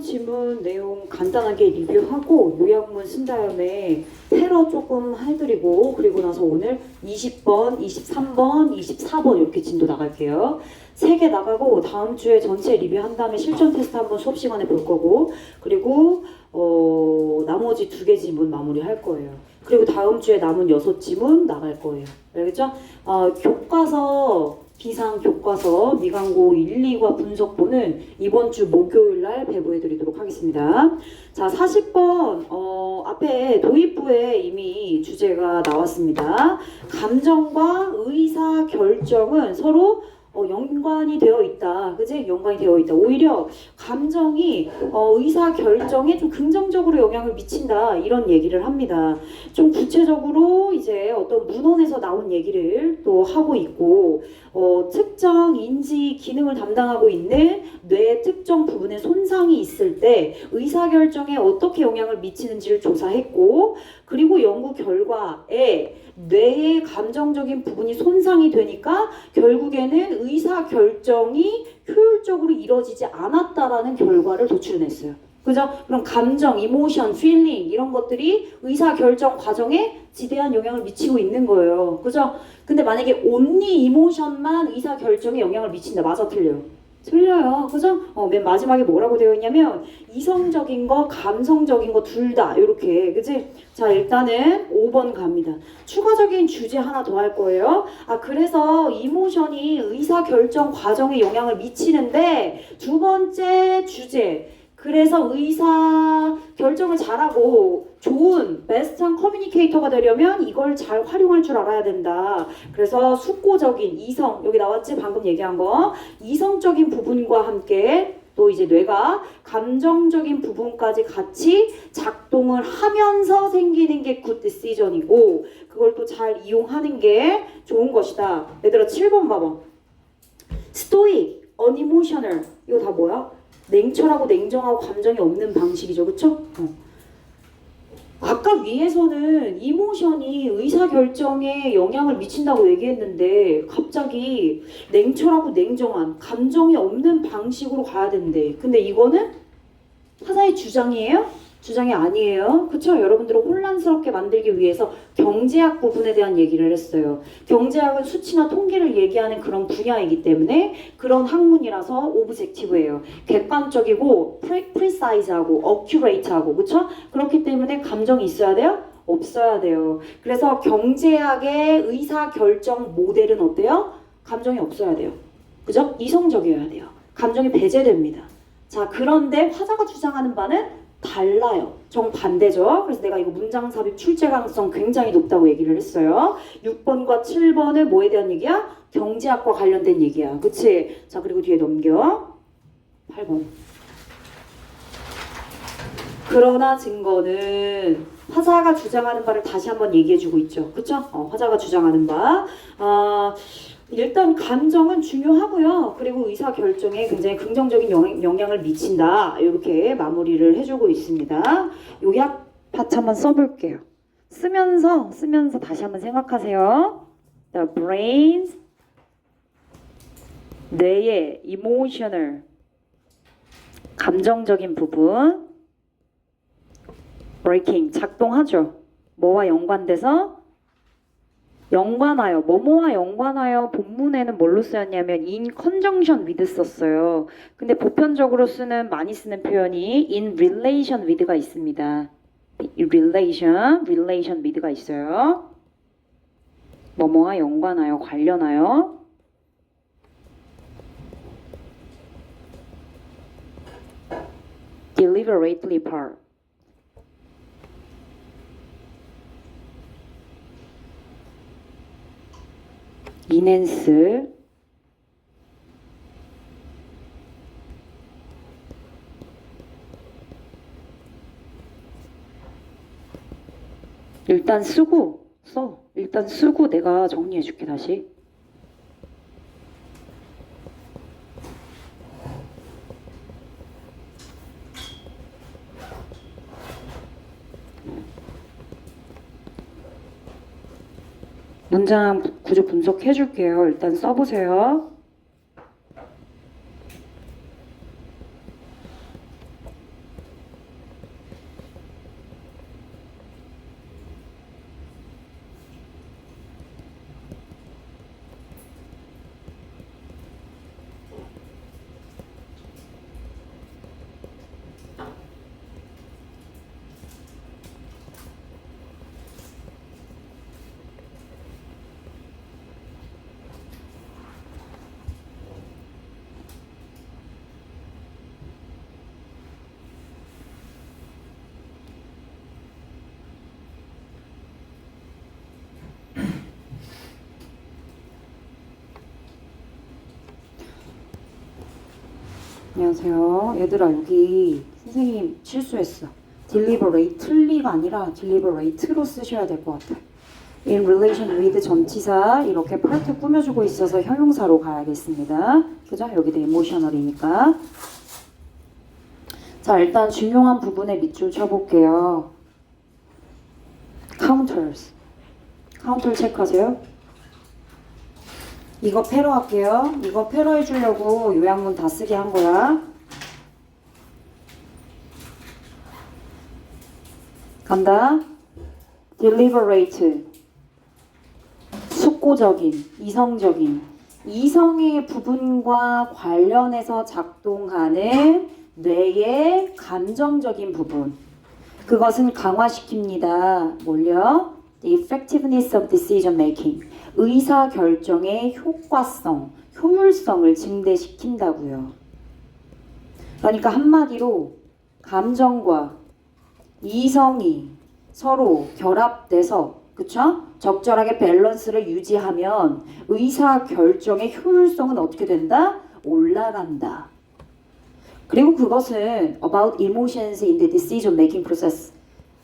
1번 지문 내용 간단하게 리뷰하고 요약문 쓴 다음에 패러 조금 해드리고 그리고 나서 오늘 20번, 23번, 24번 이렇게 진도 나갈게요. 3개 나가고 다음 주에 전체 리뷰한 다음에 실전 테스트 한번 수업 시간에 볼 거고 그리고 나머지 2개 지문 마무리 할 거예요. 그리고 다음 주에 남은 6지문 나갈 거예요. 알겠죠? 교과서 비상 교과서 미강고 1, 2과 분석본은 이번 주 목요일 날 배부해 드리도록 하겠습니다. 자, 40번 앞에 도입부에 이미 주제가 나왔습니다. 감정과 의사 결정은 서로 연관이 되어 있다. 그지? 연관이 되어 있다. 오히려 감정이 의사 결정에 좀 긍정적으로 영향을 미친다. 이런 얘기를 합니다. 좀 구체적으로 이제 어떤 문헌에서 나온 얘기를 또 하고 있고 특정 인지 기능을 담당하고 있는 뇌의 특정 부분에 손상이 있을 때 의사 결정에 어떻게 영향을 미치는지를 조사했고 그리고 연구 결과에 뇌의 감정적인 부분이 손상이 되니까 결국에는 의사 결정이 효율적으로 이루어지지 않았다라는 결과를 도출해냈어요. 그죠? 그럼 감정, 이모션, 필링 이런 것들이 의사 결정 과정에 지대한 영향을 미치고 있는 거예요. 그죠? 근데 만약에 only 이모션만 의사 결정에 영향을 미친다. 맞아, 틀려요? 틀려요. 그죠? 맨 마지막에 뭐라고 되어 있냐면 이성적인 거, 감성적인 거 둘 다 이렇게. 그지? 자, 일단은 5번 갑니다. 추가적인 주제 하나 더 할 거예요. 그래서 이모션이 의사 결정 과정에 영향을 미치는데 두 번째 주제. 그래서 의사 결정을 잘하고 좋은 베스트한 커뮤니케이터가 되려면 이걸 잘 활용할 줄 알아야 된다. 그래서 숙고적인 이성, 여기 나왔지? 방금 얘기한 거. 이성적인 부분과 함께 또 이제 뇌가 감정적인 부분까지 같이 작동을 하면서 생기는 게 굿 디시전이고 그걸 또 잘 이용하는 게 좋은 것이다. 얘들아 7번 봐봐. 스토익, 어니모셔널 이거 다 뭐야? 냉철하고 냉정하고 감정이 없는 방식이죠. 그쵸? 아까 위에서는 이모션이 의사결정에 영향을 미친다고 얘기했는데 갑자기 냉철하고 냉정한 감정이 없는 방식으로 가야 된대. 근데 이거는 하나의 주장이에요? 주장이 아니에요. 그쵸? 여러분들을 혼란스럽게 만들기 위해서 경제학 부분에 대한 얘기를 했어요. 경제학은 수치나 통계를 얘기하는 그런 분야이기 때문에 그런 학문이라서 오브젝티브예요. 객관적이고 프리사이즈하고 어큐레이트하고 그쵸? 그렇기 때문에 감정이 있어야 돼요? 없어야 돼요. 그래서 경제학의 의사결정 모델은 어때요? 감정이 없어야 돼요. 그죠? 이성적이어야 돼요. 감정이 배제됩니다. 자, 그런데 화자가 주장하는 바는 달라요. 정반대죠. 그래서 내가 이거 문장 삽입 출제 가능성 굉장히 높다고 얘기를 했어요. 6번과 7번은 뭐에 대한 얘기야? 경제학과 관련된 얘기야. 그치? 자, 그리고 뒤에 넘겨. 8번. 그러나 증거는 화자가 주장하는 바를 다시 한번 얘기해주고 있죠. 그쵸? 화자가 주장하는 바. 일단 감정은 중요하고요. 그리고 의사결정에 굉장히 긍정적인 영향을 미친다. 이렇게 마무리를 해주고 있습니다. 요약 파트 한번 써볼게요. 쓰면서 다시 한번 생각하세요. The brain's 뇌의 emotional 감정적인 부분 working 작동하죠. 뭐와 연관돼서? 연관하여, 뭐뭐와 연관하여 본문에는 뭘로 쓰였냐면 in conjunction with 썼어요. 근데 보편적으로 많이 쓰는 표현이 in relation with가 있습니다. relation with가 있어요. 뭐뭐와 연관하여, 관련하여. deliberately apart. 이넨스 일단 쓰고 써. 일단 쓰고 내가 정리해 줄게 다시. 문장 구조 분석해 줄게요. 일단 써보세요. 안녕하세요. 얘들아, 여기 선생님 실수했어. deliberate가 아니라 deliberate로 쓰셔야 될 것 같아. in relation with 전치사 이렇게 파트 꾸며주고 있어서 형용사로 가야겠습니다. 그죠? 여기도 emotional이니까. 자, 일단 중요한 부분에 밑줄 쳐볼게요. counters. 카운터 체크하세요. 이거 패러 할게요. 이거 패러 해주려고 요약문 다 쓰게 한 거야. 간다. deliberate. 숙고적인, 이성적인. 이성의 부분과 관련해서 작동하는 뇌의 감정적인 부분. 그것은 강화시킵니다. 뭘요? The effectiveness of decision making. 의사 결정의 효과성, 효율성을 증대시킨다고요. 그러니까 한마디로 감정과 이성이 서로 결합돼서 그쵸? 적절하게 밸런스를 유지하면 의사 결정의 효율성은 어떻게 된다? 올라간다. 그리고 그것은 about emotions in the decision making process.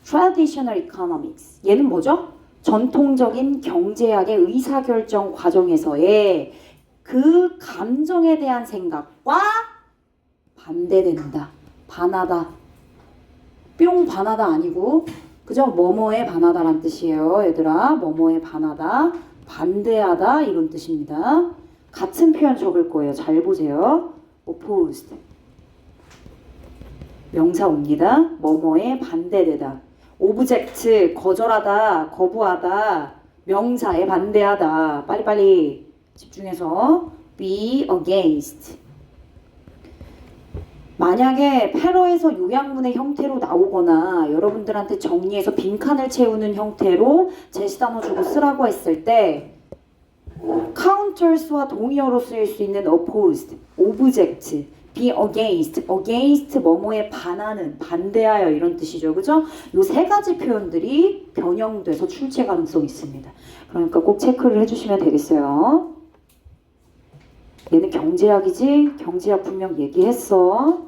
Traditional economics. 얘는 뭐죠? 전통적인 경제학의 의사결정 과정에서의 그 감정에 대한 생각과 반대된다. 반하다. 뿅 반하다 아니고 그죠? 뭐뭐에 반하다란 뜻이에요. 얘들아. 뭐뭐에 반하다. 반대하다 이런 뜻입니다. 같은 표현 적을 거예요. 잘 보세요. opposed. 명사 옵니다. 뭐뭐에 반대되다. 오브젝트 거절하다, 거부하다, 명사에 반대하다. 빨리빨리 집중해서 be against. 만약에 패러에서 요약문의 형태로 나오거나 여러분들한테 정리해서 빈칸을 채우는 형태로 제시단어 주고 쓰라고 했을 때 counters와 동의어로 쓰일 수 있는 opposed, object, be against, against 뭐뭐에 반하는, 반대하여 이런 뜻이죠. 그죠? 요 세 가지 표현들이 변형돼서 출제 가능성이 있습니다. 그러니까 꼭 체크를 해주시면 되겠어요. 얘는 경제학이지? 경제학 분명 얘기했어.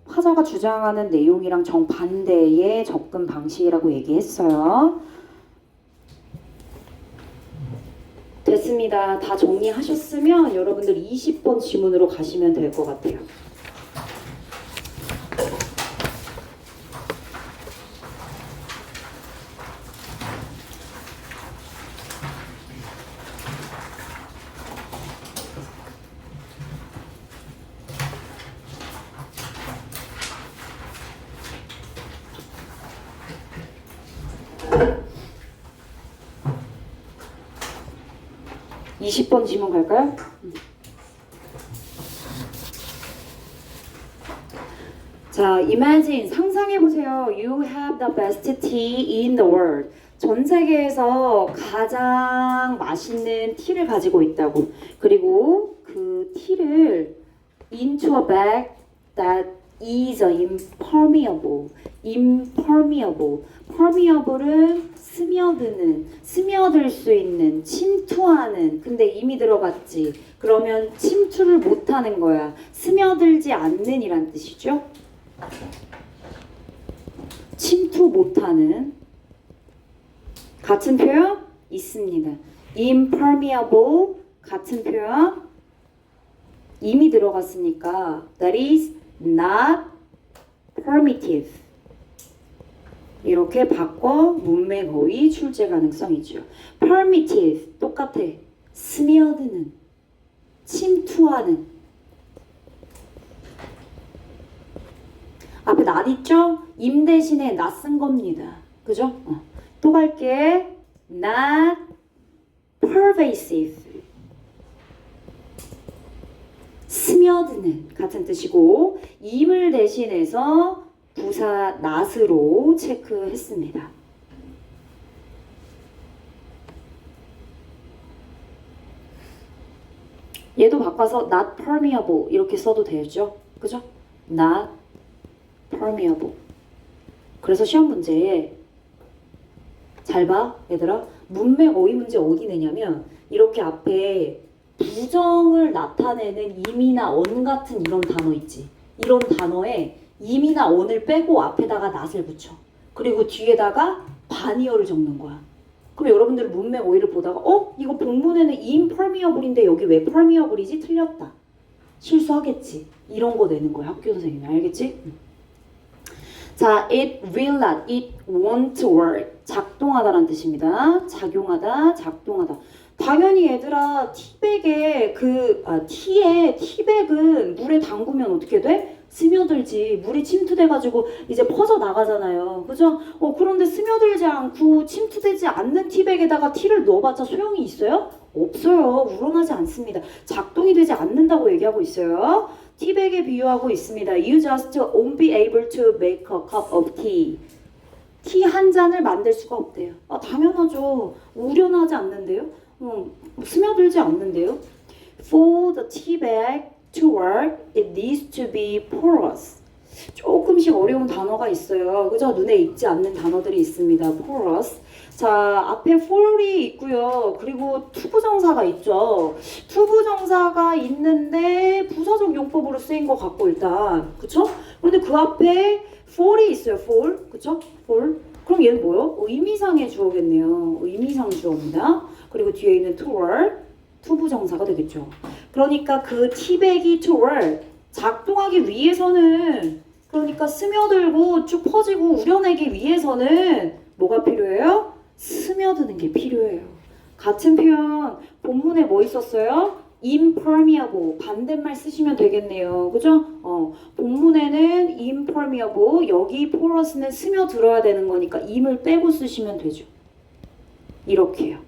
화자가 주장하는 내용이랑 정반대의 접근 방식이라고 얘기했어요. 됐습니다. 다 정리하셨으면 여러분들 20번 지문으로 가시면 될 것 같아요. (20번) 지문 갈까요? 자, imagine 상상해보세요. You have the best tea in the world. 전 세계에서 가장 맛있는 티를 가지고 있다고. 그리고 그 티를 into a bag that is impermeable. impermeable. permeable은 스며드는, 스며들 수 있는, 침투하는. 근데 이미 들어갔지. 그러면 침투를 못하는 거야. 스며들지 않는 이란 뜻이죠. 침투 못하는. 같은 표현 있습니다. impermeable 같은 표현 이미 들어갔으니까 that is not permittive. 이렇게 바꿔 문맥 어휘 출제 가능성이죠. permittive 똑같아. 스며드는, 침투하는. 앞에 not 있죠? 임 대신에 not 쓴 겁니다. 그죠? 또 갈게. not pervasive. 스며드는 같은 뜻이고 임을 대신해서 부사 not으로 체크했습니다. 얘도 바꿔서 not permeable 이렇게 써도 되죠? 그죠? not permeable. 그래서 시험 문제에 잘 봐, 얘들아. 문맥 어휘 문제 어디 내냐면 이렇게 앞에 부정을 나타내는 임이나 언 같은 이런 단어 있지. 이런 단어에 im이나 on을 빼고 앞에다가 not을 붙여. 그리고 뒤에다가 반이어를 적는 거야. 그럼 여러분들 문맥 오이를 보다가 이거 본문에는 impermeable인데 여기 왜 permeable이지? 틀렸다. 실수하겠지. 이런 거 내는 거야. 학교 선생님이. 알겠지? 자, it will not, it won't work. 작동하다라는 뜻입니다. 작용하다, 작동하다. 당연히 얘들아, 티백에 티에 티백은 물에 담그면 어떻게 돼? 스며들지. 물이 침투돼가지고 이제 퍼져 나가잖아요. 그죠? 그런데 스며들지 않고 침투되지 않는 티백에다가 티를 넣어봤자 소용이 있어요? 없어요. 우러나지 않습니다. 작동이 되지 않는다고 얘기하고 있어요. 티백에 비유하고 있습니다. You just won't be able to make a cup of tea. 티 한 잔을 만들 수가 없대요. 당연하죠. 우려나지 않는데요. 스며들지 않는데요. For the tea bag to work, it needs to be porous. 조금씩 어려운 단어가 있어요. 그죠? 눈에 익지 않는 단어들이 있습니다. porous. 자, 앞에 for이 있고요. 그리고 투부정사가 있죠. 투부정사가 있는데 부사적 용법으로 쓰인 것 같고 일단. 그쵸? 그런데 그 앞에 for이 있어요. for. 그쵸? for. 그럼 얘는 뭐요? 의미상의 주어겠네요. 의미상 주어입니다. 그리고 뒤에 있는 to work. 투부정사가 되겠죠. 그러니까 그 티백이 to work. 작동하기 위해서는 그러니까 스며들고 쭉 퍼지고 우려내기 위해서는 뭐가 필요해요? 스며드는 게 필요해요. 같은 표현 본문에 뭐 있었어요? impermeable 반대말 쓰시면 되겠네요. 그죠? 본문에는 impermeable 여기 porous는 스며들어야 되는 거니까 im을 빼고 쓰시면 되죠. 이렇게요.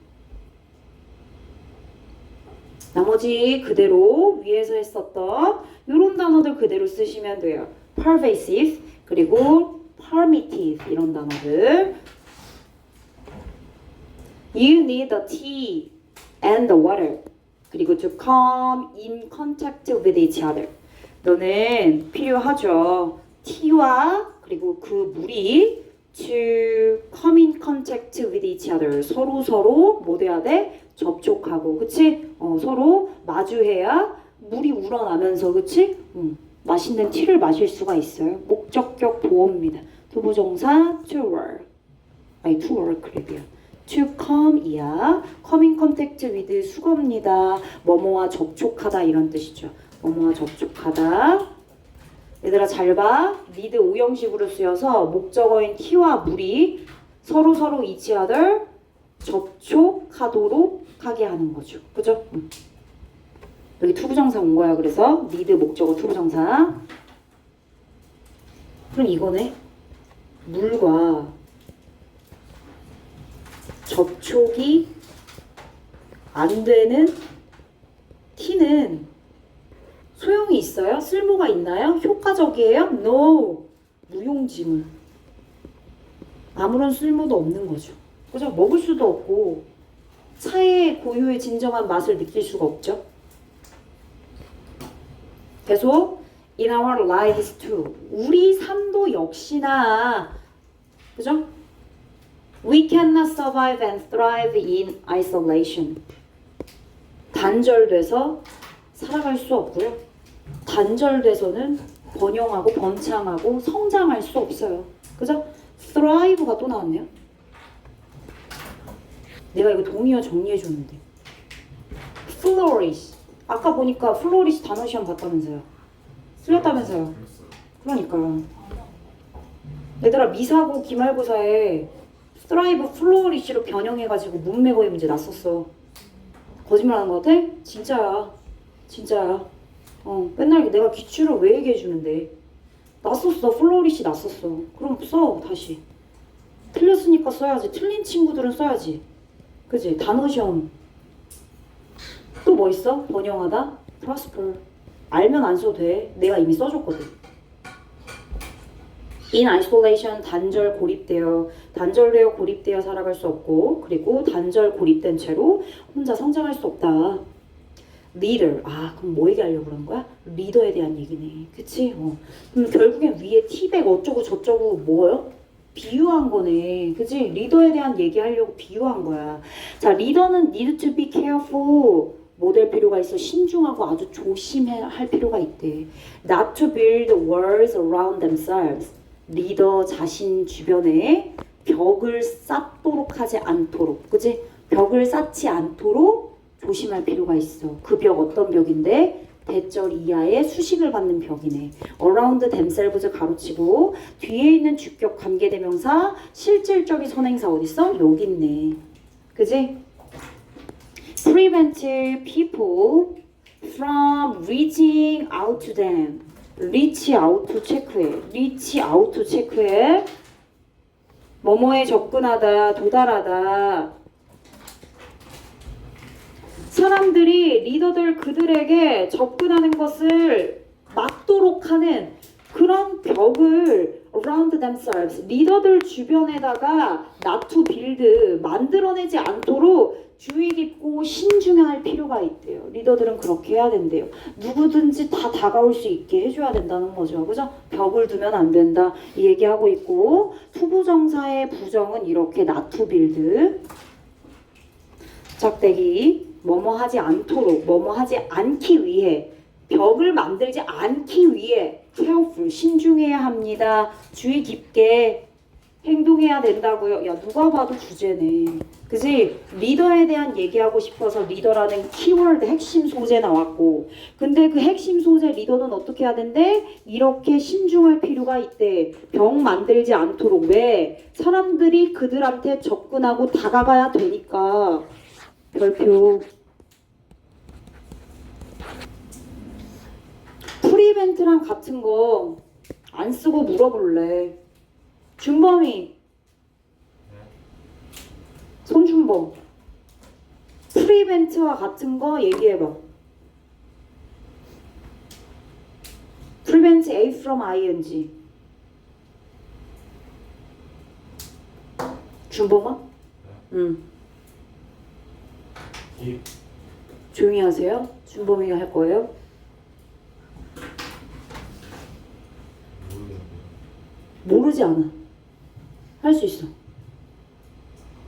나머지 그대로 위에서 했었던 이런 단어들 그대로 쓰시면 돼요. pervasive 그리고 permittive 이런 단어들. You need the tea and the water. 그리고 to come in contact with each other. 너는 필요하죠. 티와 그리고 그 물이 to come in contact with each other. 서로 뭐 돼야 돼? 접촉하고, 그치? 서로 마주해야 물이 우러나면서, 그치? 맛있는 티를 마실 수가 있어요. 목적격 보어입니다. 투부정사 to work. to work래요. to come이야. come in contact with 수거입니다. 뭐뭐와 접촉하다 이런 뜻이죠. 뭐뭐와 접촉하다. 얘들아 잘 봐. need 오형식으로 쓰여서 목적어인 t와 물이 서로 each other 접촉하도록 하게 하는 거죠. 그죠? 여기 투부정사 온 거야. 그래서 need 목적어 투부정사. 그럼 이거네. 물과 접촉이 안 되는 티는 소용이 있어요? 쓸모가 있나요? 효과적이에요? No. 무용지물. 아무런 쓸모도 없는 거죠. 그죠? 먹을 수도 없고 차의 고유의 진정한 맛을 느낄 수가 없죠. 계속 in our lives too. 우리 삶도 역시나 그죠? We cannot survive and thrive in isolation. 단절돼서 살아갈 수 없고요. 단절돼서는 번영하고 번창하고 성장할 수 없어요. 그죠? thrive가 또 나왔네요. 내가 이거 동의어 정리해 줬는데. flourish. 아까 보니까 flourish 단어 시험 봤다면서요. 틀렸다면서요. 그러니까요. 얘들아 미사고 기말고사에 thrive flourish로 변형해가지고 문맥어의 문제 났었어. 거짓말하는 거 같아? 진짜야. 진짜야. 맨날 내가 기출을 왜 얘기해주는데. 났었어. flourish 났었어. 그럼 써 다시. 틀렸으니까 써야지. 틀린 친구들은 써야지. 그치? 단어 시험. 또 뭐 있어? 번영하다? prosper. 알면 안 써도 돼. 내가 이미 써줬거든. in isolation 단절 고립되어 고립되어 살아갈 수 없고 그리고 단절 고립된 채로 혼자 성장할 수 없다. leader. 그럼 뭐 얘기하려고 그런 거야? 리더에 대한 얘기네. 그치? 그럼 결국엔 위에 티백 어쩌고 저쩌고 뭐요? 비유한 거네. 그치? 리더에 대한 얘기하려고 비유한 거야. 자, 리더는 need to be careful 뭐 될 필요가 있어? 신중하고 아주 조심해야 할 필요가 있대. Not to build walls around themselves. 리더 자신 주변에 벽을 쌓도록 하지 않도록, 그치? 벽을 쌓지 않도록 조심할 필요가 있어. 그 벽 어떤 벽인데? 대절 이하의 수식을 받는 벽이네. around themselves 가로치고 뒤에 있는 주격 관계대명사 실질적인 선행사 어딨어? 여기 있네. 그지? prevent people from reaching out to them. reach out 체크해. reach out 체크해. 뭐뭐에 접근하다, 도달하다. 사람들이 리더들 그들에게 접근하는 것을 막도록 하는 그런 벽을 around themselves, 리더들 주변에다가 not to build, 만들어내지 않도록 주의 깊고 신중할 필요가 있대요. 리더들은 그렇게 해야 된대요. 누구든지 다 다가올 수 있게 해줘야 된다는 거죠. 그죠? 벽을 두면 안 된다. 이 얘기하고 있고, 투부정사의 부정은 이렇게 not to build. 작대기, 뭐뭐 하지 않도록, 뭐뭐 하지 않기 위해, 벽을 만들지 않기 위해 careful, 신중해야 합니다. 주의 깊게 행동해야 된다고요. 야, 누가 봐도 주제네. 그지? 리더에 대한 얘기하고 싶어서 리더라는 키워드 핵심 소재 나왔고, 근데 그 핵심 소재 리더는 어떻게 해야 된대? 이렇게 신중할 필요가 있대. 벽 만들지 않도록. 왜? 사람들이 그들한테 접근하고 다가가야 되니까. 별표. 프리벤트랑 같은 거 안 쓰고 물어볼래. 준범이. 손준범. 프리벤트와 같은 거 얘기해봐. prevent A from ing. 준범아? 응. 조용히 하세요. 준범이가 할 거예요. 모르지 않아. 할 수 있어.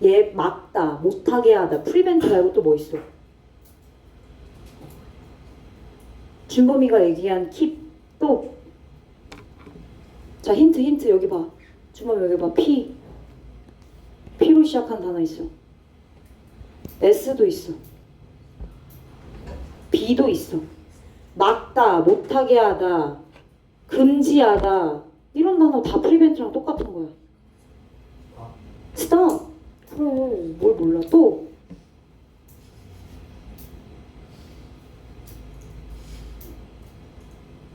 얘 막다, 못하게 하다. 프리벤트 말고 또 뭐 있어? 준범이가 얘기한 킵 또. 자, 힌트 여기 봐. 준범이 여기 봐. P로 시작한 단어 있어. S도 있어. B도 있어. 막다, 못하게 하다, 금지하다. 이런 단어 다 프리벤트랑 똑같은 거야. 스탑. 그래, 뭘 몰라. 또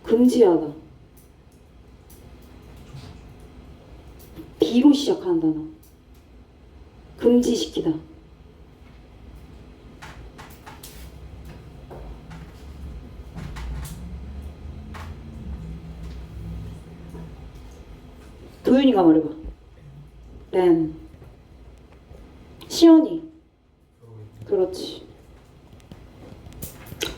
금지하다. B로 시작하는 단어. 금지시키다. 도윤이가 말해봐. 렌. 시연이. 그렇지.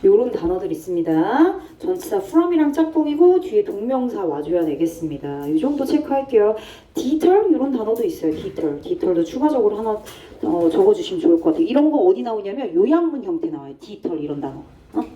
요런 단어들 있습니다. 전치사 from이랑 짝꿍이고 뒤에 동명사 와줘야 되겠습니다. 이 정도 체크할게요. detail 이런 단어도 있어요. detail도 추가적으로 하나 적어주시면 좋을 것 같아요. 이런 거 어디 나오냐면 요약문 형태 나와요. detail 이런 단어.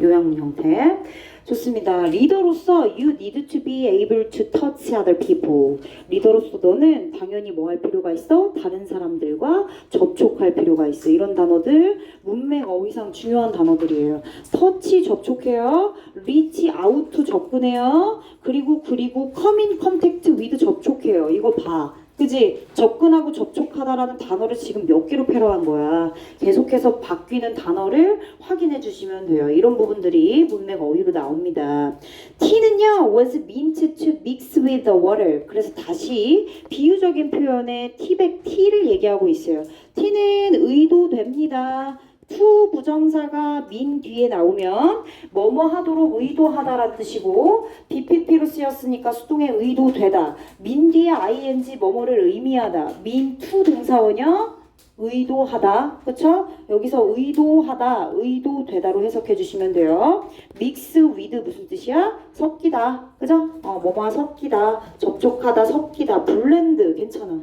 요약문 형태. 좋습니다. 리더로서 you need to be able to touch other people. 리더로서 너는 당연히 뭐 할 필요가 있어? 다른 사람들과 접촉할 필요가 있어. 이런 단어들 문맥 어휘상 중요한 단어들이에요. touch 접촉해요. reach out 접근해요. 그리고 come in contact with 접촉해요. 이거 봐. 그지? 접근하고 접촉하다라는 단어를 지금 몇 개로 패러한 거야. 계속해서 바뀌는 단어를 확인해 주시면 돼요. 이런 부분들이 문맥 어휘로 나옵니다. T는요, was meant to mix with the water. 그래서 다시 비유적인 표현의 T를 얘기하고 있어요. T는 의도됩니다. to 부정사가 mean 뒤에 나오면 뭐뭐 하도록 의도하다라는 뜻이고 BPP로 쓰였으니까 수동의 의도되다. mean 뒤에 ing 뭐뭐를 의미하다. mean to 동사원형 의도하다. 그쵸? 여기서 의도하다, 의도되다로 해석해 주시면 돼요. mix with 무슨 뜻이야? 섞이다. 그죠? 뭐뭐와 섞이다, 접촉하다, 섞이다, 블렌드 괜찮아.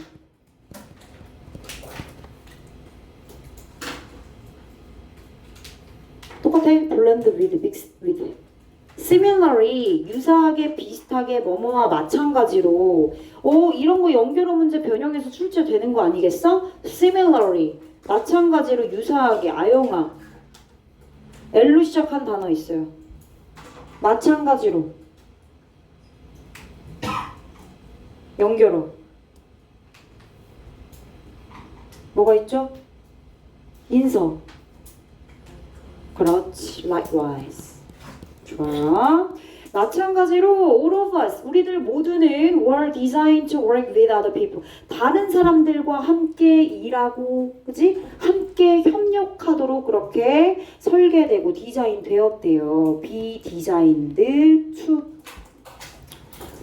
똑같아. blend with, mix with. similarly, 유사하게, 비슷하게, 뭐뭐와 마찬가지로. 이런 거 연결어 문제 변형해서 출제되는 거 아니겠어? similarly, 마찬가지로, 유사하게, 아영아. L로 시작한 단어 있어요. 마찬가지로. 연결어. 뭐가 있죠? 인서. 그렇지. likewise. 좋아. 마찬가지로 all of us, 우리들 모두는 were designed to work with other people. 다른 사람들과 함께 일하고, 그지? 함께 협력하도록 그렇게 설계되고 디자인 되었대요. be designed to.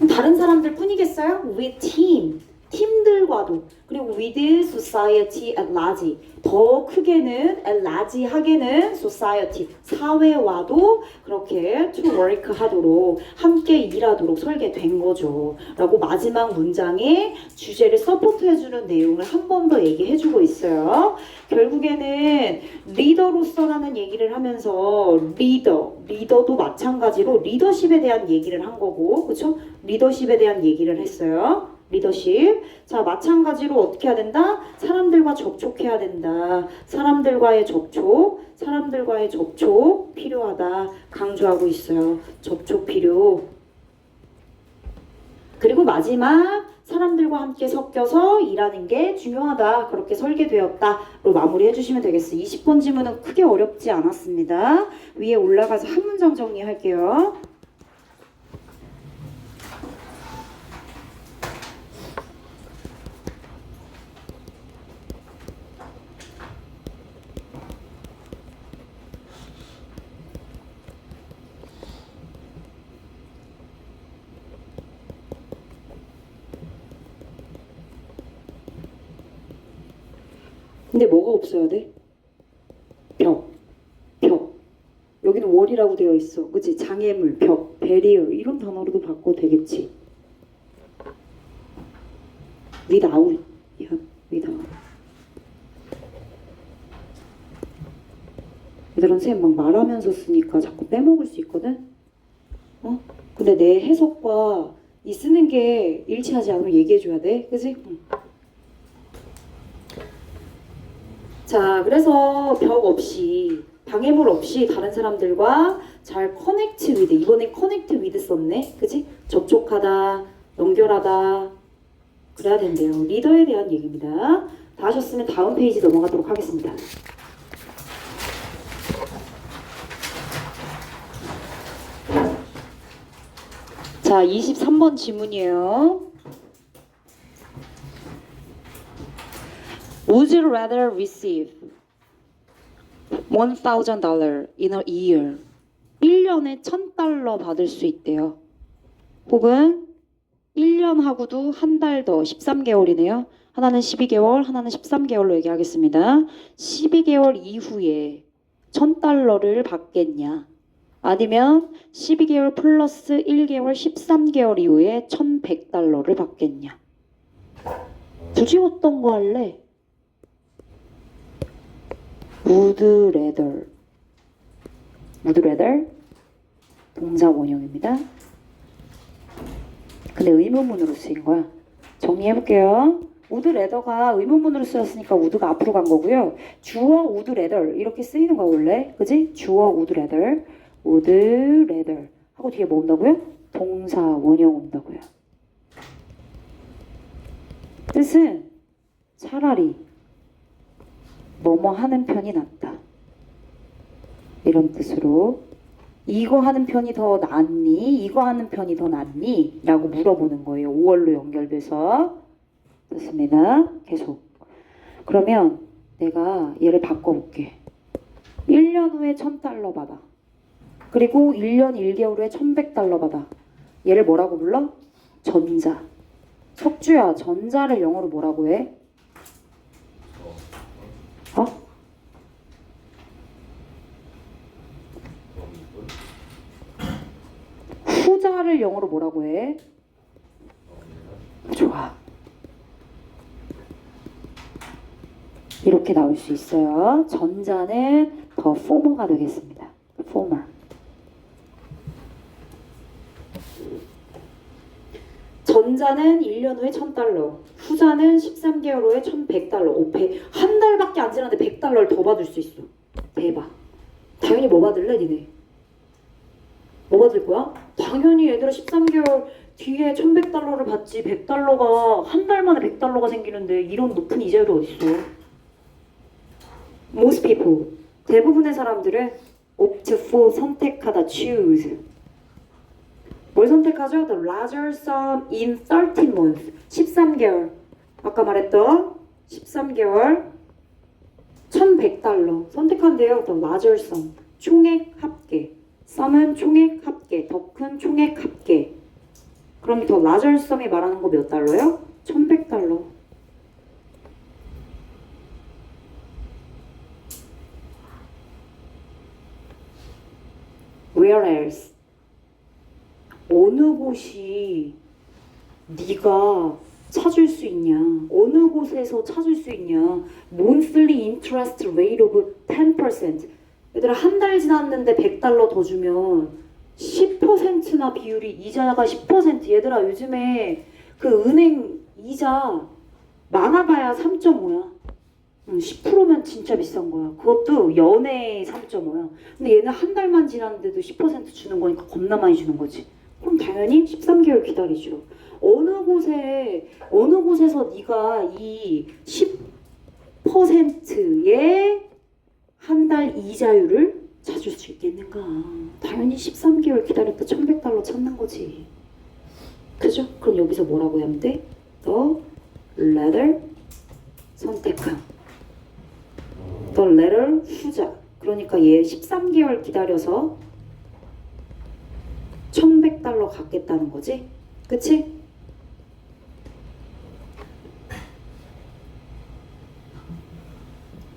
다른 사람들 뿐이겠어요? with team. 팀들과도, 그리고 with society at large, 더 크게는 at large 하게는 society, 사회와도 그렇게 to work 하도록, 함께 일하도록 설계된 거죠 라고 마지막 문장에 주제를 서포트해주는 내용을 한 번 더 얘기해주고 있어요. 결국에는 리더로서라는 얘기를 하면서 리더도 마찬가지로 리더십에 대한 얘기를 한 거고, 그쵸? 리더십에 대한 얘기를 했어요. 리더십. 자, 마찬가지로 어떻게 해야 된다? 사람들과 접촉해야 된다. 사람들과의 접촉 필요하다. 강조하고 있어요. 접촉 필요. 그리고 마지막, 사람들과 함께 섞여서 일하는 게 중요하다. 그렇게 설계되었다로 마무리해 주시면 되겠어요. 20번 지문은 크게 어렵지 않았습니다. 위에 올라가서 한 문장 정리할게요. 근데 뭐가 없어야 돼? 벽. 여기는 월이라고 되어 있어. 그치? 장애물, 벽, 베리어 이런 단어로도 바꿔도 되겠지. without. without. 얘들아, 선생님 막 말하면서 쓰니까 자꾸 빼먹을 수 있거든? 근데 내 해석과 이 쓰는 게 일치하지 않으면 얘기해줘야 돼. 그치? 자, 그래서 벽 없이, 방해물 없이 다른 사람들과 잘 커넥트 위드. 이번엔 커넥트 위드 썼네. 그치? 접촉하다, 연결하다. 그래야 된대요. 리더에 대한 얘기입니다. 다 하셨으면 다음 페이지 넘어가도록 하겠습니다. 자, 23번 지문이에요. Would you rather receive $1,000 in a year? 1년에 $1,000 받을 수 있대요. 혹은 1년하고도 한 달 더, 13개월이네요. 하나는 12개월, 하나는 13개월로 얘기하겠습니다. 12개월 이후에 $1,000를 받겠냐? 아니면 12개월 플러스 1개월, 13개월 이후에 $1,100를 받겠냐? 굳이 어떤 거 할래? would rather 동사 원형입니다. 근데 의문문으로 쓰인 거야. 정리해볼게요. would rather가 의문문으로 쓰였으니까 would가 앞으로 간 거고요. 주어 would rather 이렇게 쓰이는 거야 원래. 그지? 주어 would rather 하고 뒤에 뭐 온다고요? 동사 원형 온다고요. 뜻은 차라리 뭐뭐 하는 편이 낫다. 이런 뜻으로 이거 하는 편이 더 낫니? 이거 하는 편이 더 낫니? 라고 물어보는 거예요. 5월로 연결돼서. 좋습니다. 계속. 그러면 내가 얘를 바꿔볼게. 1년 후에 $1,000 받아. 그리고 1년 1개월 후에 $1,100 받아. 얘를 뭐라고 불러? 전자. 석주야, 전자를 영어로 뭐라고 해? 후자를 영어로 뭐라고 해? 좋아. 이렇게 나올 수 있어요. 전자는 더 포머가 되겠습니다. 4말. 전자는 1년 후에 $1,000, 후자는 13개월 후에 $1,100. 한 달밖에 안 지났는데 $100를 더 받을 수 있어. 대박. 당연히 뭐 받을래, 니네? 뭐 받을 거야? 당연히 얘들아 13개월 뒤에 $1,100를 받지. $100가 한 달 만에 $100가 생기는데 이런 높은 이자율이 어딨어? Most people, 대부분의 사람들은 opt for, 선택하다, choose. 뭘 선택하죠? The larger sum in 13 months. 13개월. 아까 말했던 13개월 $1,100 선택한대요. The larger sum. 총액 합계. sum은 총액 합계. 더 큰 총액 합계. 그럼 더 larger sum이 말하는 거 몇 달러요? $1,100. Whereas 어느 곳이 네가 찾을 수 있냐? 어느 곳에서 찾을 수 있냐? Monthly interest rate of 10%. 얘들아 한 달 지났는데 $100 더 주면 10%나 비율이 이자가 10%. 얘들아 요즘에 그 은행 이자 많아봐야 3.5야. 10%면 진짜 비싼 거야. 그것도 연애 3.5야. 근데 얘는 한 달만 지났는데도 10% 주는 거니까 겁나 많이 주는 거지. 그럼 당연히 13개월 기다리죠. 어느 곳에서 네가 이 10%의 한 달 이자율을 찾을 수 있겠는가? 당연히 13개월 기다렸다 $1,100 찾는 거지. 그죠? 그럼 여기서 뭐라고 하면 돼? The latter 선택함. The latter 후자. 그러니까 얘 13개월 기다려서 $1,100 갚겠다는 거지? 그치?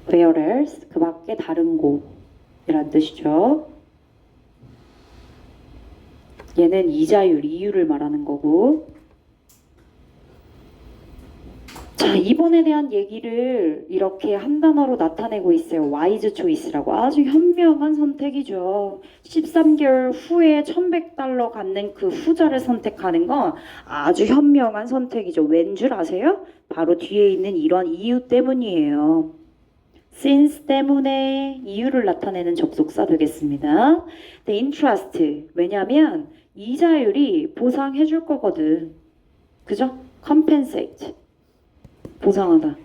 Whereas 그 밖에 다른 곳이란 뜻이죠. 얘는 이자율, 이율을 말하는 거고. 자, 이번에 대한 얘기를 이렇게 한 단어로 나타내고 있어요. wise choice라고. 아주 현명한 선택이죠. 13개월 후에 $1,100 갖는 그 후자를 선택하는 건 아주 현명한 선택이죠. 왠 줄 아세요? 바로 뒤에 있는 이런 이유 때문이에요. since 때문에 이유를 나타내는 접속사 되겠습니다. The interest. 왜냐면 이자율이 보상해 줄 거거든. 그죠? compensate. 보상하다.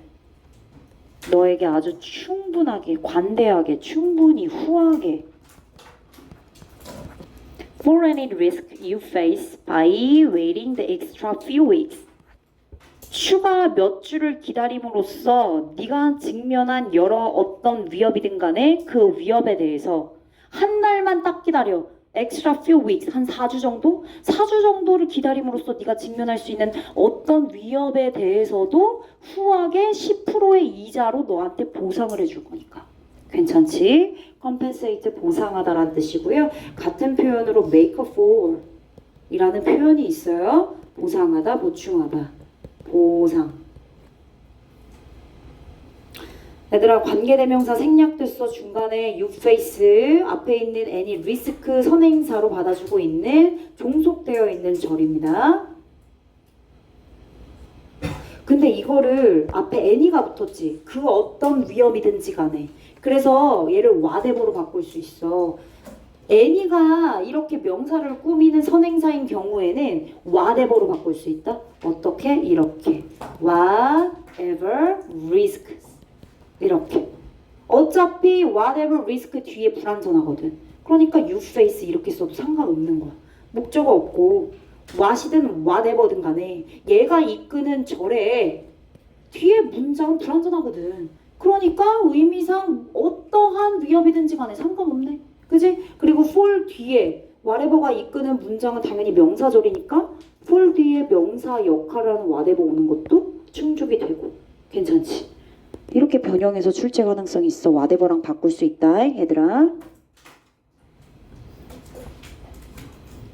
너에게 아주 충분하게, 관대하게, 충분히, 후하게. For any risk you face by waiting the extra few weeks. 추가 몇 주를 기다림으로써 네가 직면한 여러 어떤 위협이든 간에 그 위협에 대해서 한 달만 딱 기다려. extra few weeks, 한 4주 정도? 4주 정도를 기다림으로써 네가 직면할 수 있는 어떤 위협에 대해서도 후하게 10%의 이자로 너한테 보상을 해줄 거니까. 괜찮지? compensate, 보상하다라는 뜻이고요. 같은 표현으로 make for 이라는 표현이 있어요. 보상하다, 보충하다. 보상. 얘들아 관계대명사 생략됐어. 중간에 you face 앞에 있는 any risk 선행사로 받아주고 있는 종속되어 있는 절입니다. 근데 이거를 앞에 any가 붙었지. 그 어떤 위험이든지 간에. 그래서 얘를 whatever로 바꿀 수 있어. any가 이렇게 명사를 꾸미는 선행사인 경우에는 whatever로 바꿀 수 있다. 어떻게? 이렇게. whatever risk. 이렇게. 어차피 whatever risk 뒤에 불완전하거든. 그러니까 you face 이렇게 써도 상관없는 거야. 목적어 없고 what이든 whatever든 간에 얘가 이끄는 절에 뒤에 문장은 불완전하거든. 그러니까 의미상 어떠한 위협이든지 간에 상관없네. 그지? 그리고 for 뒤에 whatever가 이끄는 문장은 당연히 명사절이니까 for 뒤에 명사 역할을 하는 whatever 오는 것도 충족이 되고. 괜찮지? 이렇게 변형해서 출제 가능성이 있어. whatever랑 바꿀 수 있다. 얘들아.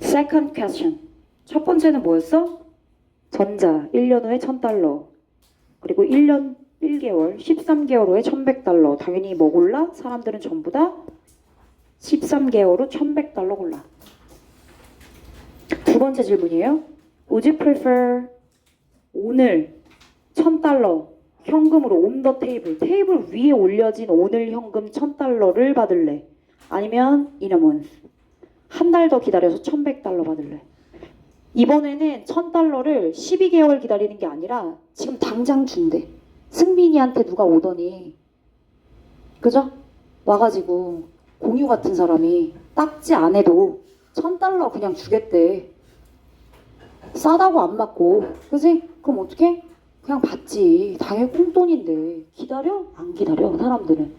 Second question. 첫 번째는 뭐였어? 전자 1년 후에 $1,000. 그리고 1년 1개월 13개월 후에 $1,100. 당연히 뭐 골라? 사람들은 전부 다 13개월 후 1100달러 골라. 두 번째 질문이에요. Would you prefer 오늘 1000달러 현금으로 on the table, 테이블 위에 올려진 오늘 현금 1000달러를 받을래? 아니면 in a month, 한 달 더 기다려서 1100달러 받을래? 이번에는 1000달러를 12개월 기다리는 게 아니라 지금 당장 준대. 승민이한테 누가 오더니, 그죠? 와가지고 공유 같은 사람이 딱지 안 해도 1000달러 그냥 주겠대. 싸다고 안 받고. 그지? 그럼 어떡해? 그냥 받지. 당연히 꽁돈인데. 기다려? 안 기다려 사람들은.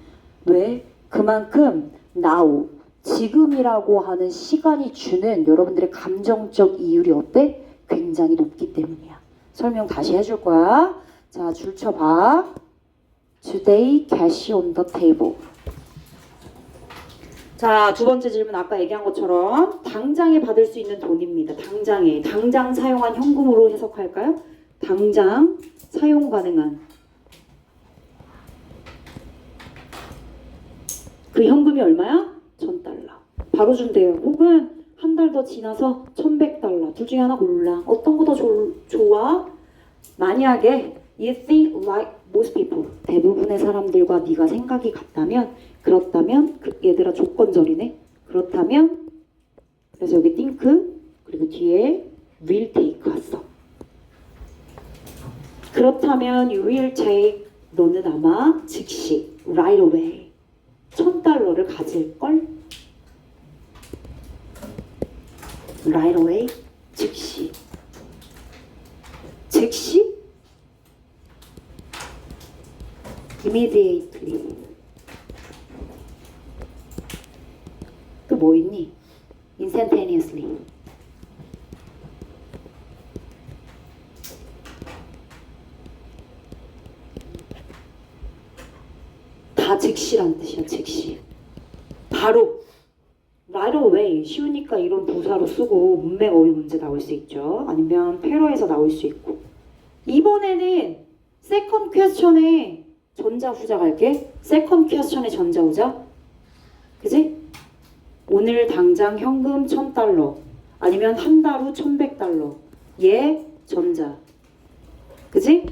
왜? 그만큼 now, 지금이라고 하는 시간이 주는 여러분들의 감정적 이율이 어때? 굉장히 높기 때문이야. 설명 다시 해줄 거야. 자, 줄 쳐봐. Today cash on the table. 자, 두 번째 질문 아까 얘기한 것처럼 당장에 받을 수 있는 돈입니다. 당장에. 당장 사용한 현금으로 해석할까요? 당장 사용 가능한. 그 현금이 얼마야? 1000달러. 바로 준대요. 혹은 한 달 더 지나서 1100달러. 둘 중에 하나 골라. 어떤 거 더 좋아? 만약에 you think like most people, 대부분의 사람들과 네가 생각이 같다면, 그렇다면, 얘들아 조건절이네. 그렇다면, 그래서 여기 think, 그리고 뒤에 will take 왔어. 그렇다면 you will take, 너는 아마 즉시 right away 1000달러를 가질걸? right away, 즉시. 즉시? immediately. 또 뭐 있니? instantaneously. 다 즉시란 뜻이야. 즉시. 바로. right away. 쉬우니까 이런 부사로 쓰고 문맥 어휘 문제 나올 수 있죠. 아니면 패러에서 나올 수 있고. 이번에는 second question에 전자 후자 갈게. second question에 전자 후자. 그지? 오늘 당장 현금 1000달러. 아니면 한 달 후 1100달러. 얘 전자. 그지?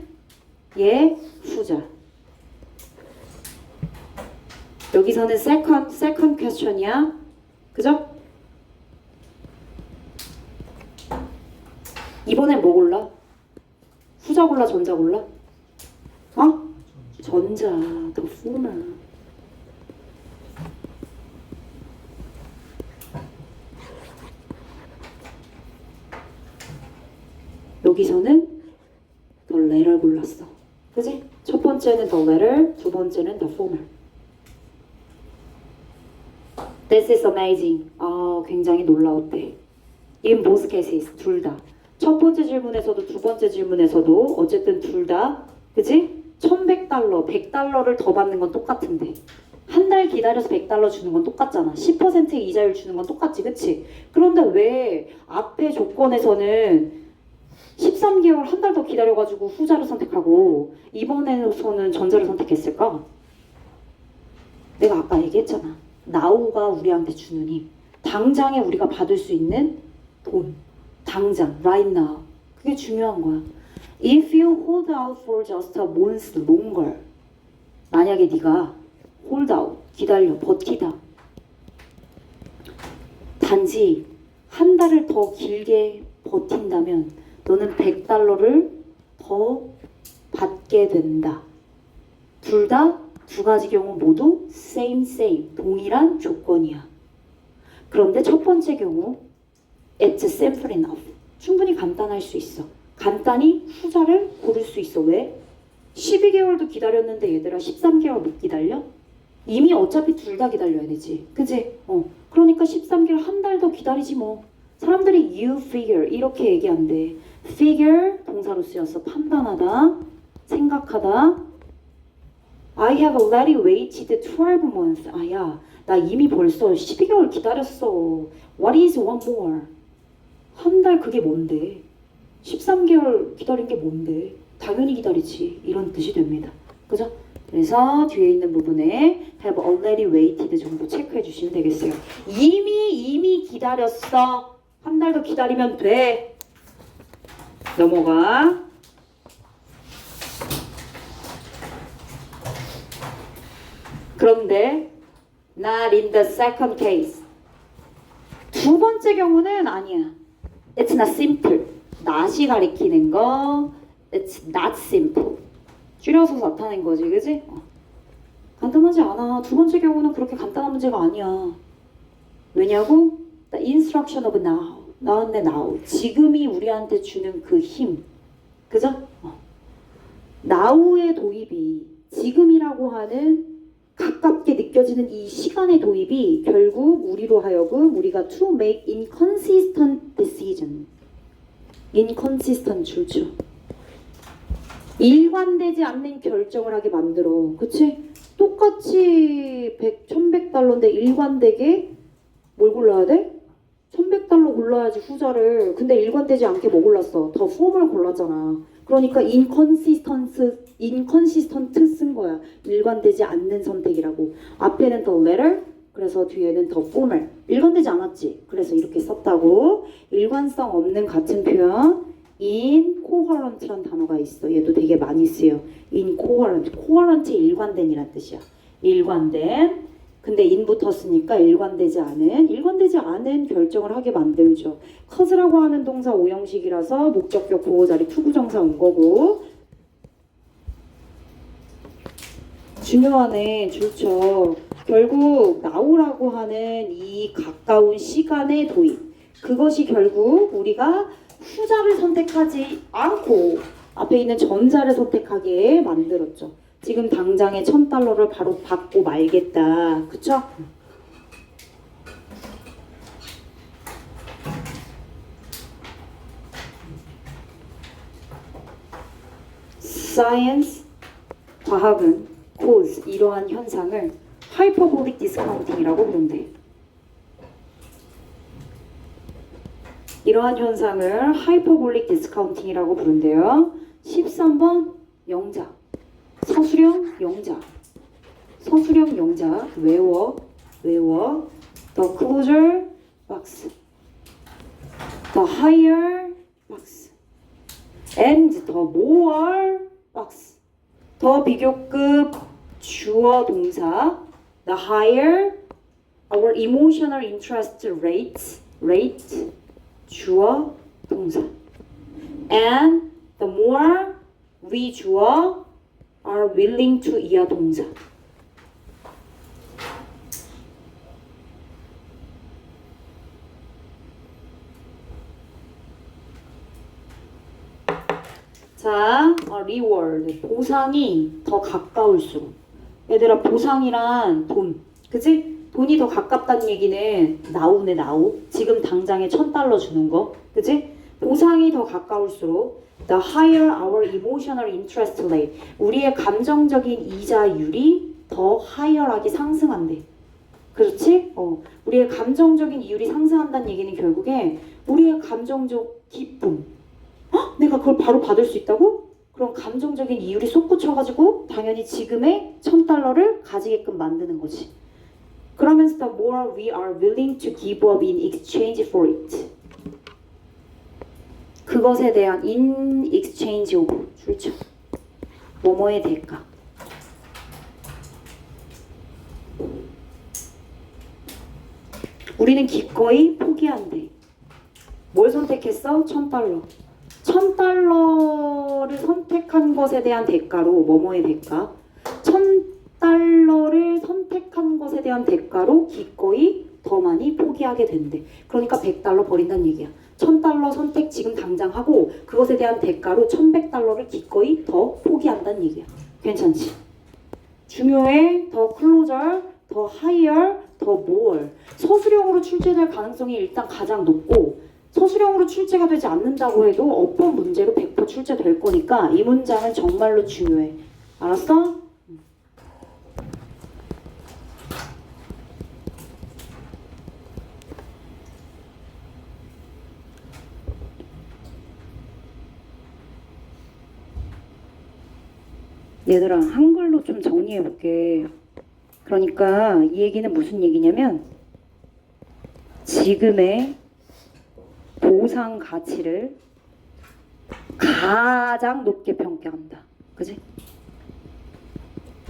얘 후자. 여기서는 second question이야. 그죠? 이번엔 뭐 골라? 후자 골라, 전자 골라? 어? 전자, the former. 여기서는 the latter 골랐어. 그지? 첫 번째는 the latter, 두 번째는 the former. This is amazing. 굉장히 놀라웠대. In both cases, 둘 다. 첫 번째 질문에서도 두 번째 질문에서도 어쨌든 둘 다, 그지? 1100달러, 100달러를 더 받는 건 똑같은데. 한 달 기다려서 100달러 주는 건 똑같잖아. 10% 이자율 주는 건 똑같지, 그치? 그런데 왜 앞에 조건에서는 13개월 한 달 더 기다려가지고 후자를 선택하고 이번에서는 전자를 선택했을까? 내가 아까 얘기했잖아. now가 우리한테 주는 힘. 당장에 우리가 받을 수 있는 돈. 당장, right now. 그게 중요한 거야. If you hold out for just a month longer. 만약에 네가 hold out, 기다려, 버티다. 단지 한 달을 더 길게 버틴다면 너는 100달러를 더 받게 된다. 둘 다 두 가지 경우 모두 same, 동일한 조건이야. 그런데 첫 번째 경우 it's simple enough. 충분히 간단할 수 있어. 간단히 후자를 고를 수 있어. 왜? 12개월도 기다렸는데 얘들아 13개월 못 기다려? 이미 어차피 둘 다 기다려야 되지. 그지? 그러니까 13개월 한 달 더 기다리지 뭐. 사람들이 you figure 이렇게 얘기한대. figure 동사로 쓰여서 판단하다, 생각하다. I have already waited 12 months. 야, 나 이미 벌써 12개월 기다렸어. What is one more? 한 달 그게 뭔데? 13개월 기다린 게 뭔데? 당연히 기다리지. 이런 뜻이 됩니다. 그죠? 그래서 뒤에 있는 부분에 have already waited 정도 체크해 주시면 되겠어요. 이미 기다렸어. 한 달 더 기다리면 돼. 넘어가. 그런데 not in the second case. 두 번째 경우는 아니야. It's not simple. not이 가리키는 거. It's not simple. 줄여서 나타낸 거지, 그지? 간단하지 않아. 두 번째 경우는 그렇게 간단한 문제가 아니야. 왜냐고? The instruction of now. 나왔네, now. 지금이 우리한테 주는 그 힘. 그죠? now의 도입이 지금이라고 하는 가깝게 느껴지는 이 시간의 도입이 결국 우리로 하여금 우리가 to make inconsistent decision. inconsistent 줄죠. 일관되지 않는 결정을 하게 만들어. 그치? 똑같이 1100달러인데 일관되게 뭘 골라야 돼? 1100달러 골라야지 후자를. 근데 일관되지 않게 뭐 골랐어? 더 폼을 골랐잖아. 그러니까 inconsistent 쓴 거야. 일관되지 않는 선택이라고. 앞에는 the letter, 그래서 뒤에는 the former. 일관되지 않았지. 그래서 이렇게 썼다고. 일관성 없는 같은 표현 incoherent란 단어가 있어. 얘도 되게 많이 쓰여. incoherent. coherent의 일관된이란 뜻이야. 일관된. 근데 in 붙었으니까 일관되지 않은 결정을 하게 만들죠. cause라고 하는 동사 오형식이라서 목적격 보호자리 투부정사 온 거고. 중요하네. 좋죠. 결국 now라고 하는 이 가까운 시간의 도입. 그것이 결국 우리가 후자를 선택하지 않고 앞에 있는 전자를 선택하게 만들었죠. 지금 당장에 $1000를 바로 받고 말겠다. 그쵸? Science, 과학은 cause, 이러한 현상을 hyperbolic discounting이라고 부른대. 이러한 현상을 hyperbolic discounting이라고 부른대요. 13번 영자. 서술형 영자. 서술형 영자. 외워. The closer box. The higher box. And the more box. 더 비교급 주어 동사. The higher our emotional interest rate. 주어 동사. And the more we 주어 are willing to 이하 동사. 자, reward. 보상이 더 가까울수록. 얘들아, 보상이란 돈. 그치? 돈이 더 가깝다는 얘기는 now네, now. 지금 당장에 $1000 주는 거. 그치? 보상이 더 가까울수록 the higher our emotional interest rate. 우리의 감정적인 이자율이 더 higher하게 상승한대. 그렇지? 우리의 감정적인 이율이 상승한다는 얘기는 결국에 우리의 감정적 기쁨. 내가 그걸 바로 받을 수 있다고? 그럼 감정적인 이율이 솟구쳐가지고 당연히 지금의 $1000를 가지게끔 만드는 거지. 그러면서 the more we are willing to give up in exchange for it. 그것에 대한 in exchange of 줄죠. 뭐뭐의 대가. 우리는 기꺼이 포기한대. 뭘 선택했어? $1000. $1000를 선택한 것에 대한 대가로 뭐뭐의 대가. $1000를 선택한 것에 대한 대가로 기꺼이 더 많이 포기하게 된대. 그러니까 $100 버린다는 얘기야. $1000 선택 지금 당장 하고 그것에 대한 대가로 $1100를 기꺼이 더 포기한다는 얘기야. 괜찮지? 중요해. 더 closer, 더 higher, 더 more. 서술형으로 출제될 가능성이 일단 가장 높고 서술형으로 출제가 되지 않는다고 해도 어법 문제로 100% 출제될 거니까 이 문장은 정말로 중요해. 알았어? 얘들아, 한글로 좀 정리해볼게. 그러니까 이 얘기는 무슨 얘기냐면 지금의 보상 가치를 가장 높게 평가한다. 그지?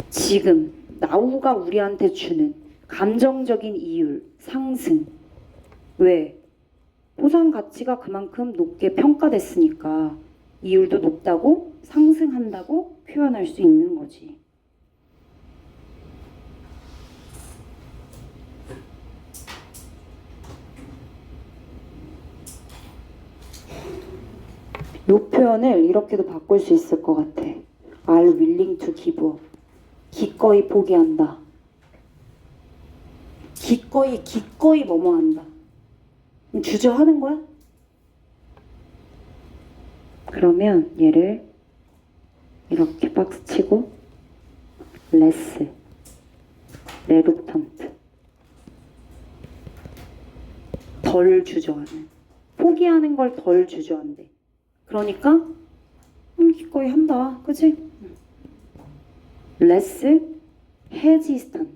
지금 나우가 우리한테 주는 감정적인 이율 상승. 왜? 보상 가치가 그만큼 높게 평가됐으니까 이율도 높다고 상승한다고 표현할 수 있는 거지. 이 표현을 이렇게도 바꿀 수 있을 것 같아. Are willing to give up. 기꺼이 포기한다. 기꺼이 뭐뭐한다. 주저하는 거야? 그러면 얘를 이렇게 박스 치고 less, reluctant. 덜 주저하는. 포기하는 걸 덜 주저한대. 그러니까 기꺼이 한다. 그치? less hesitant.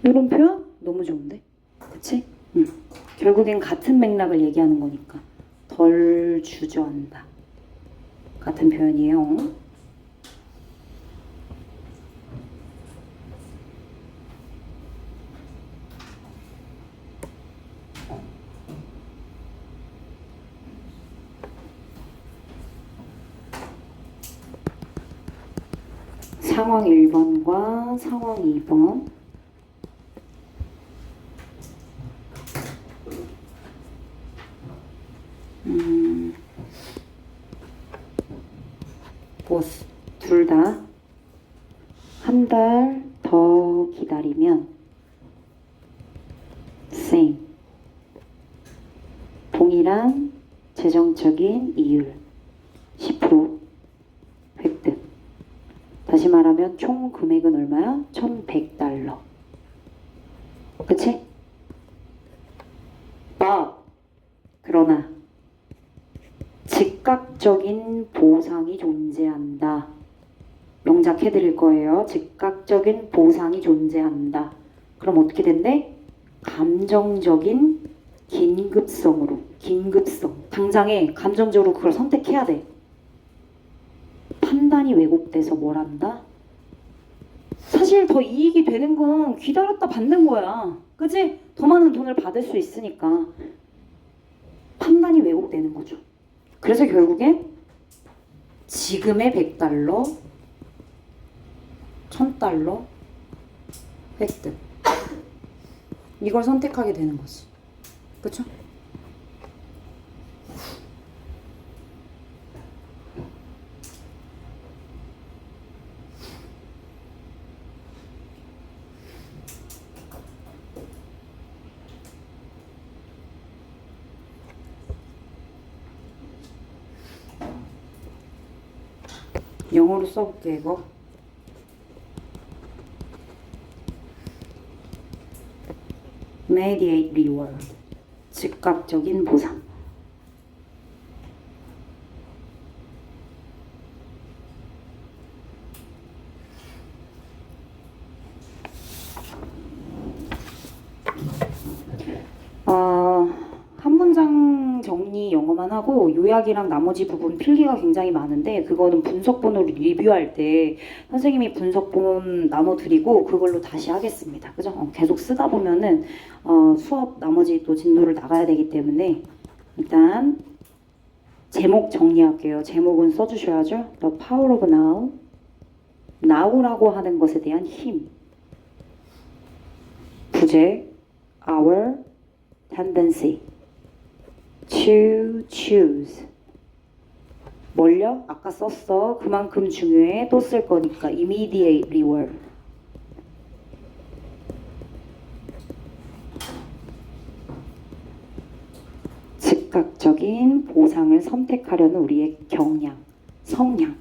이런 표현 너무 좋은데? 그치? 결국엔 같은 맥락을 얘기하는 거니까 덜 주저한다. 같은 표현이에요. 상황 1번과 상황 2번. 보스 둘 다 한 달 더 기다리면 same 동일한 재정적인 이율 10% 획득. 다시 말하면 총 금액은 얼마야? $1,100. 그치? 그러나 즉각적인 보상이 존재한다. 명작해드릴 거예요. 즉각적인 보상이 존재한다. 그럼 어떻게 된대? 감정적인 긴급성으로. 긴급성. 당장에 감정적으로 그걸 선택해야 돼. 판단이 왜곡돼서 뭘 한다? 사실 더 이익이 되는 건 기다렸다 받는 거야. 그치? 더 많은 돈을 받을 수 있으니까. 판단이 왜곡되는 거죠. 그래서 결국에 지금의 $100, $1,000 획득. 이걸 선택하게 되는 거지. 그쵸? 영어로 써볼게 이거. Immediate reward. 즉각적인 보상. 한 문장 정리 영어만 하고 요약이랑 나머지 부분 필기가 굉장히 많은데 그거는 분석본으로 리뷰할 때 선생님이 분석본 나눠드리고 그걸로 다시 하겠습니다. 그죠? 계속 쓰다 보면은 수업 나머지 또 진도를 나가야 되기 때문에 일단 제목 정리할게요. 제목은 써주셔야죠. The power of now. now라고 하는 것에 대한 힘. 부제 our tendency to choose. 뭘요? 아까 썼어. 그만큼 중요해. 또 쓸 거니까 immediate reward. 즉각적인 보상을 선택하려는 우리의 경향, 성향.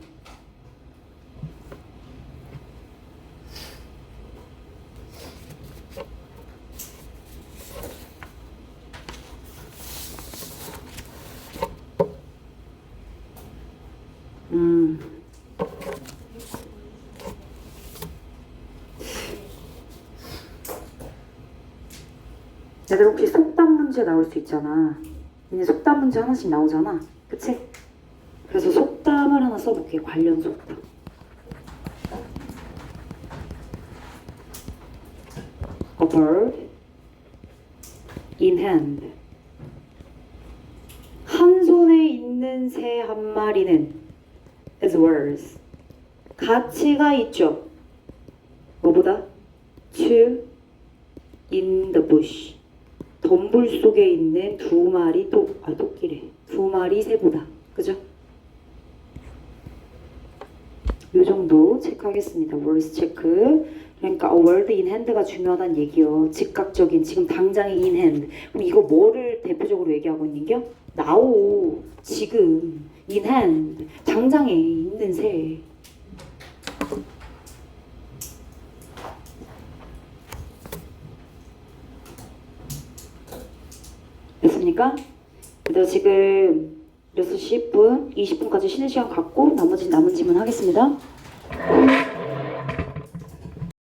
얘들 혹시 속담 문제 나올 수 있잖아. 이제 속담 문제 하나씩 나오잖아. 그치? 그래서 속담을 하나 써볼게. 관련 속담. A bird in hand. 한 손에 있는 새 한 마리는 is worth. 가치가 있죠. 뭐보다? two in the bush. 덤불 속에 있는 두 마리 토끼래. 두 마리 새보다. 그죠? 요 정도 체크하겠습니다. words 체크. 그러니까 word in hand가 중요하다는 얘기요. 즉각적인 지금 당장의 in hand. 그럼 이거 뭐를 대표적으로 얘기하고 있는겨? now 지금 in hand 당장에 있는 새. 됐습니까? 그래서 지금 6시 10분, 20분까지 쉬는 시간 갖고 나머지 남은 질문 하겠습니다.